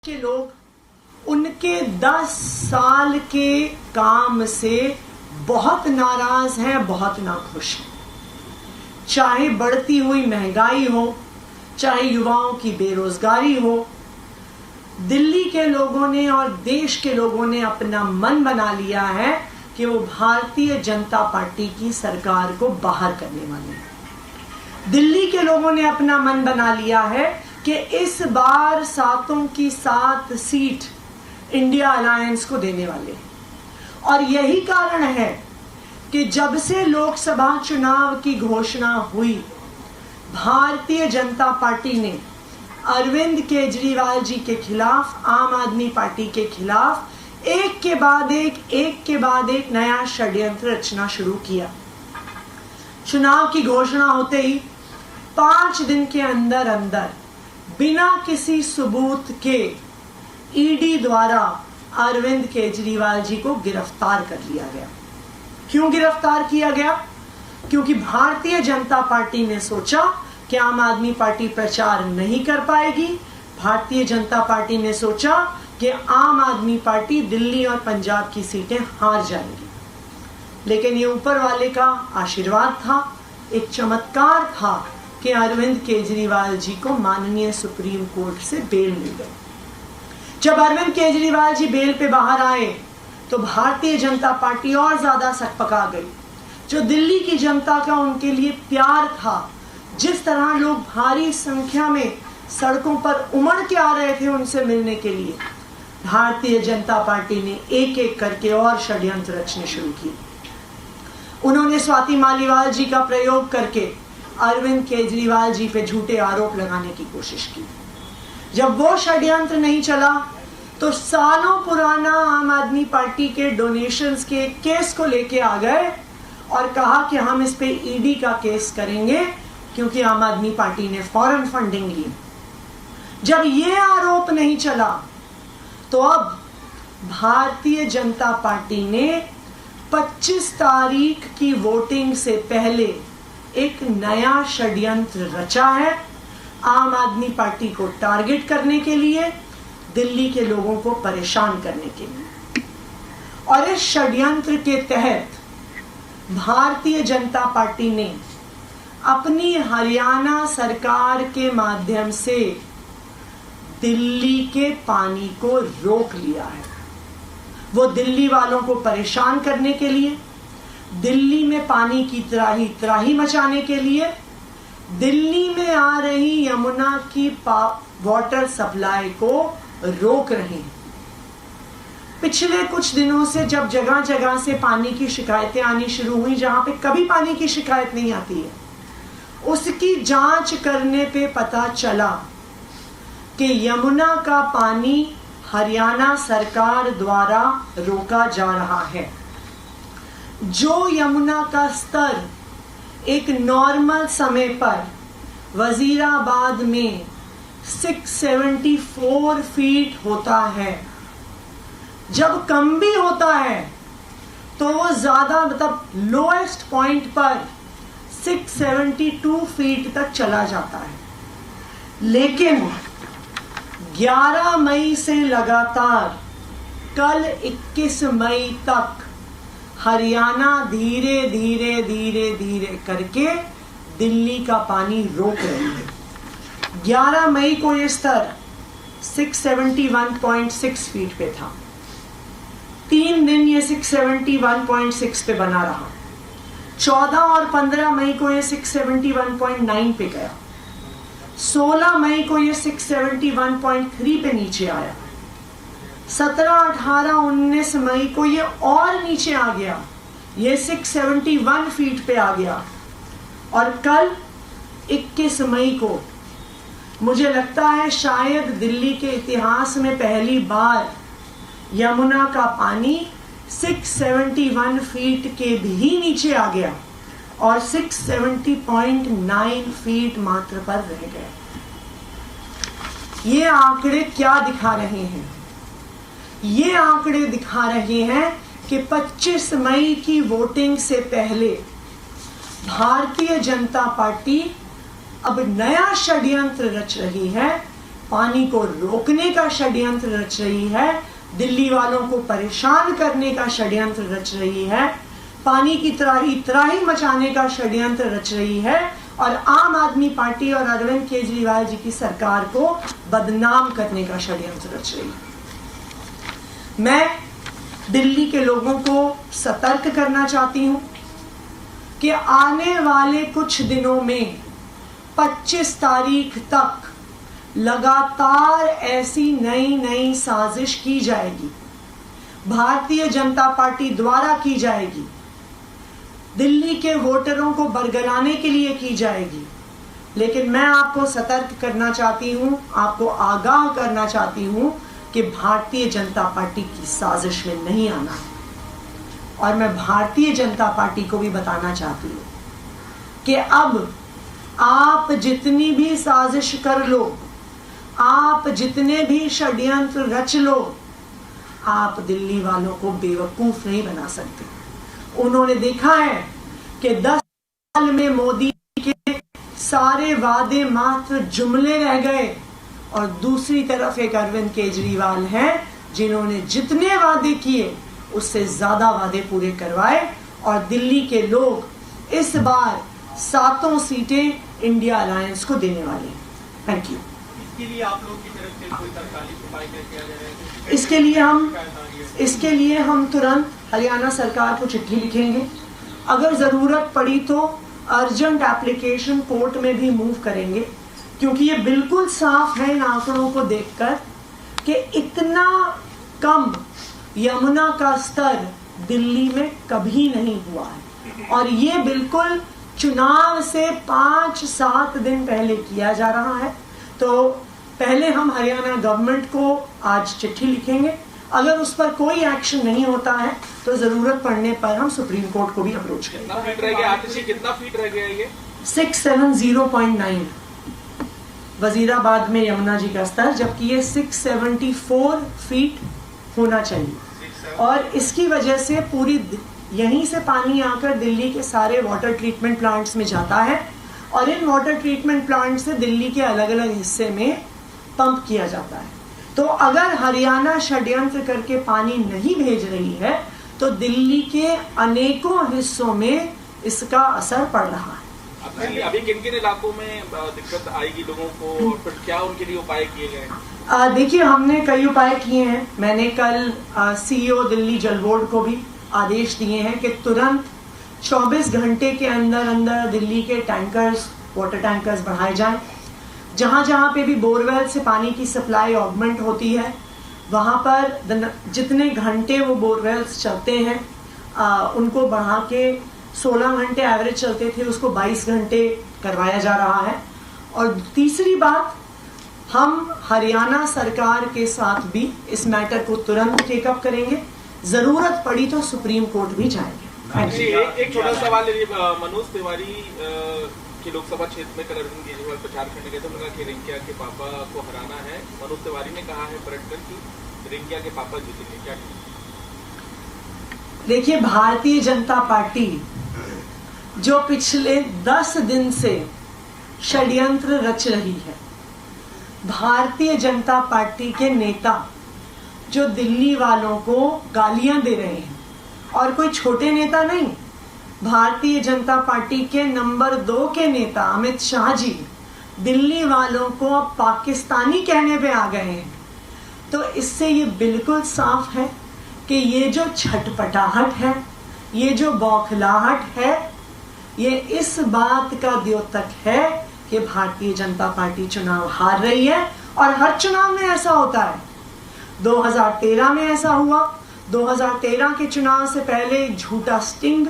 के लोग उनके 10 साल के काम से बहुत नाराज हैं, बहुत नाखुश हैं। चाहे बढ़ती हुई महंगाई हो, चाहे युवाओं की बेरोजगारी हो, दिल्ली के लोगों ने और देश के लोगों ने अपना मन बना लिया है कि वो भारतीय जनता पार्टी की सरकार को बाहर करने वाले हैं। दिल्ली के लोगों ने अपना मन बना लिया है कि इस बार 7 की 7 सीट इंडिया अलायंस को देने वाले हैं। और यही कारण है कि जब से लोकसभा चुनाव की घोषणा हुई, भारतीय जनता पार्टी ने अरविंद केजरीवाल जी के खिलाफ, आम आदमी पार्टी के खिलाफ एक के बाद एक नया षड्यंत्र रचना शुरू किया। चुनाव की घोषणा होते ही 5 दिन के अंदर बिना किसी सबूत के ईडी द्वारा अरविंद केजरीवाल जी को गिरफ्तार कर लिया गया। क्यों गिरफ्तार किया गया? क्योंकि भारतीय जनता पार्टी ने सोचा कि आम आदमी पार्टी प्रचार नहीं कर पाएगी। भारतीय जनता पार्टी ने सोचा कि आम आदमी पार्टी दिल्ली और पंजाब की सीटें हार जाएगी। लेकिन ये ऊपर वाले का आशीर्वाद था, एक चमत्कार था कि अरविंद केजरीवाल जी को माननीय सुप्रीम कोर्ट से बेल मिल गई। जब अरविंद केजरीवाल जी बेल पे बाहर आए तो भारतीय जनता पार्टी और ज्यादा सकपका गई। जो दिल्ली की जनता का उनके लिए प्यार था, जिस तरह लोग भारी संख्या में सड़कों पर उमड़ के आ रहे थे उनसे मिलने के लिए, भारतीय जनता पार्टी ने एक एक करके और षड्यंत्र रचने शुरू किए। उन्होंने स्वाति मालीवाल जी का प्रयोग करके अरविंद केजरीवाल जी पे झूठे आरोप लगाने की कोशिश की। जब वो षड्यंत्र नहीं चला तो सालों पुराना आम आदमी पार्टी के डोनेशंस के केस को लेके आ गए और कहा कि हम इस पे ईडी का केस करेंगे क्योंकि आम आदमी पार्टी ने फॉरेन फंडिंग ली। जब ये आरोप नहीं चला तो अब भारतीय जनता पार्टी ने 25 तारीख की वोटिंग से पहले एक नया षड्यंत्र रचा है, आम आदमी पार्टी को टारगेट करने के लिए, दिल्ली के लोगों को परेशान करने के लिए। और इस षड्यंत्र के तहत भारतीय जनता पार्टी ने अपनी हरियाणा सरकार के माध्यम से दिल्ली के पानी को रोक लिया है। वो दिल्ली वालों को परेशान करने के लिए, दिल्ली में पानी की त्राही मचाने के लिए, दिल्ली में आ रही यमुना की वाटर सप्लाई को रोक रहे हैं। पिछले कुछ दिनों से जब जगह जगह से पानी की शिकायतें आनी शुरू हुई, जहां पे कभी पानी की शिकायत नहीं आती है, उसकी जांच करने पे पता चला कि यमुना का पानी हरियाणा सरकार द्वारा रोका जा रहा है। जो यमुना का स्तर एक नॉर्मल समय पर वजीराबाद में 674 फीट होता है, जब कम भी होता है तो वो ज्यादा लोएस्ट पॉइंट पर 672 फीट तक चला जाता है। लेकिन 11 मई से लगातार कल 21 मई तक हरियाणा धीरे धीरे करके दिल्ली का पानी रोक रही है। 11 मई को यह स्तर 671.6 फीट पे था। 3 दिन ये 671.6 पे बना रहा। 14 और 15 मई को ये 671.9 पे गया। 16 मई को ये 671.3 पे नीचे आया। 17, 18, 19 मई को ये और नीचे आ गया, ये 671 फीट पे आ गया। और कल 21 मई को मुझे लगता है शायद दिल्ली के इतिहास में पहली बार यमुना का पानी 671 फीट के भी नीचे आ गया और 670.9 फीट मात्र पर रह गया। ये आंकड़े क्या दिखा रहे हैं? ये आंकड़े दिखा रहे हैं कि 25 मई की वोटिंग से पहले भारतीय जनता पार्टी अब नया षड्यंत्र रच रही है पानी को रोकने का षड्यंत्र रच रही है, दिल्ली वालों को परेशान करने का षड्यंत्र रच रही है, पानी की त्राही मचाने का षड्यंत्र रच रही है और आम आदमी पार्टी और अरविंद केजरीवाल जी की सरकार को बदनाम करने का षड्यंत्र रच रही है। मैं दिल्ली के लोगों को सतर्क करना चाहती हूं कि आने वाले कुछ दिनों में 25 तारीख तक लगातार ऐसी नई साजिश की जाएगी, भारतीय जनता पार्टी द्वारा की जाएगी, दिल्ली के वोटरों को बरगलाने के लिए की जाएगी। लेकिन मैं आपको सतर्क करना चाहती हूं, आपको आगाह करना चाहती हूं कि भारतीय जनता पार्टी की साजिश में नहीं आना है। और मैं भारतीय जनता पार्टी को भी बताना चाहती हूं कि अब आप जितनी भी साजिश कर लो, आप जितने भी षड्यंत्र रच लो, आप दिल्ली वालों को बेवकूफ नहीं बना सकते। उन्होंने देखा है कि 10 साल में मोदी के सारे वादे मात्र जुमले रह गए और दूसरी तरफ एक अरविंद केजरीवाल हैं जिन्होंने जितने वादे किए उससे ज्यादा वादे पूरे करवाए और दिल्ली के लोग इस बार 7 सीटें इंडिया अलायंस को देने वाले हैं। Thank you. इसके लिए आप लोग की तरफ से कोई तात्कालिक उपाय किया जाएगा? इसके लिए हम तुरंत हरियाणा सरकार को चिट्ठी लिखेंगे। अगर जरूरत पड़ी तो अर्जेंट एप्लीकेशन कोर्ट में भी मूव करेंगे, क्योंकि ये बिल्कुल साफ है इन आंकड़ों को देखकर कि इतना कम यमुना का स्तर दिल्ली में कभी नहीं हुआ है और ये बिल्कुल चुनाव से 5-7 दिन पहले किया जा रहा है। तो पहले हम हरियाणा गवर्नमेंट को आज चिट्ठी लिखेंगे, अगर उस पर कोई एक्शन नहीं होता है तो जरूरत पड़ने पर हम सुप्रीम कोर्ट को भी अप्रोच करेंगे। कितना फीट रह गया ये? 670.9 वजीराबाद में यमुना जी का स्तर, जबकि ये 674 फीट होना चाहिए और इसकी वजह से पूरी यहीं से पानी आकर दिल्ली के सारे वाटर ट्रीटमेंट प्लांट्स में जाता है और इन वाटर ट्रीटमेंट प्लांट से दिल्ली के अलग अलग हिस्से में पंप किया जाता है। तो अगर हरियाणा षड्यंत्र करके पानी नहीं भेज रही है तो दिल्ली के अनेकों हिस्सों में इसका असर पड़ रहा है। अभी किन किन इलाकों में दिक्कत आएगी लोगों को, फिर क्या उनके लिए उपाय किए गए? देखिए, हमने कई उपाय किए हैं। मैंने कल CEO दिल्ली जल बोर्ड को भी आदेश दिए हैं कि तुरंत 24 घंटे के अंदर अंदर दिल्ली के टैंकर्स, वाटर टैंकर्स बढ़ाए जाएं। जहां जहां पे भी बोरवेल से पानी की सप्लाई ऑगमेंट होती है वहां पर जितने घंटे वो बोरवेल्स चलते हैं उनको बढ़ा के 16 घंटे एवरेज चलते थे उसको 22 घंटे करवाया जा रहा है। और तीसरी बात, हम हरियाणा सरकार के साथ भी इस मैटर को तुरंत टेकअप करेंगे, जरूरत पड़ी तो सुप्रीम कोर्ट भी जाएंगे। एक छोटा सवाल है, मनोज तिवारी के लोकसभा क्षेत्र में कल अरविंद केजरीवाल प्रचार करने गए थे, उन्होंने कहा कि रिंकिया के पापा को हराना है। मनोज तिवारी ने कहा है पलटकर कि रिंकिया के पापा जीतेंगे, क्या? देखिए, भारतीय जनता पार्टी जो पिछले 10 दिन से षड्यंत्र रच रही है, भारतीय जनता पार्टी के नेता जो दिल्ली वालों को गालियां दे रहे हैं, और कोई छोटे नेता नहीं, भारतीय जनता पार्टी के नंबर 2 के नेता अमित शाह जी दिल्ली वालों को अब पाकिस्तानी कहने पे आ गए हैं। तो इससे ये बिल्कुल साफ है कि ये जो छटपटाहट है, ये जो बौखलाहट है, ये इस बात का द्योतक है कि भारतीय जनता पार्टी चुनाव हार रही है। और हर चुनाव में ऐसा होता है। 2013 में ऐसा हुआ। 2013 के चुनाव से पहले झूठा स्टिंग,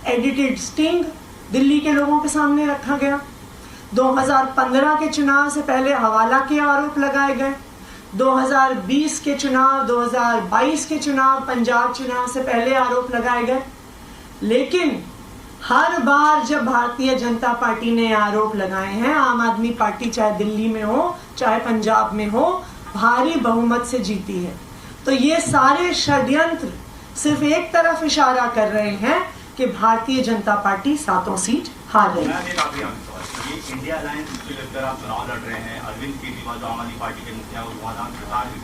एडिटेड स्टिंग दिल्ली के लोगों के सामने रखा गया। 2015 के चुनाव से पहले हवाला के आरोप लगाए गए। 2020 के चुनाव, 2022 के चुनाव, पंजाब चुनाव से पहले आरोप लगाए गए। लेकिन हर बार जब भारतीय जनता पार्टी ने आरोप लगाए हैं, आम आदमी पार्टी चाहे दिल्ली में हो चाहे पंजाब में हो, भारी बहुमत से जीती है। तो ये सारे षड्यंत्र सिर्फ एक तरफ इशारा कर रहे हैं कि भारतीय जनता पार्टी 7 सीट हार रही है। इंडिया अलायंस को लेकर आप चुनाव लड़ रहे हैं, अरविंद केजरीवाल जो आम आदमी पार्टी के मुखिया और धुआंधार प्रचार भी कर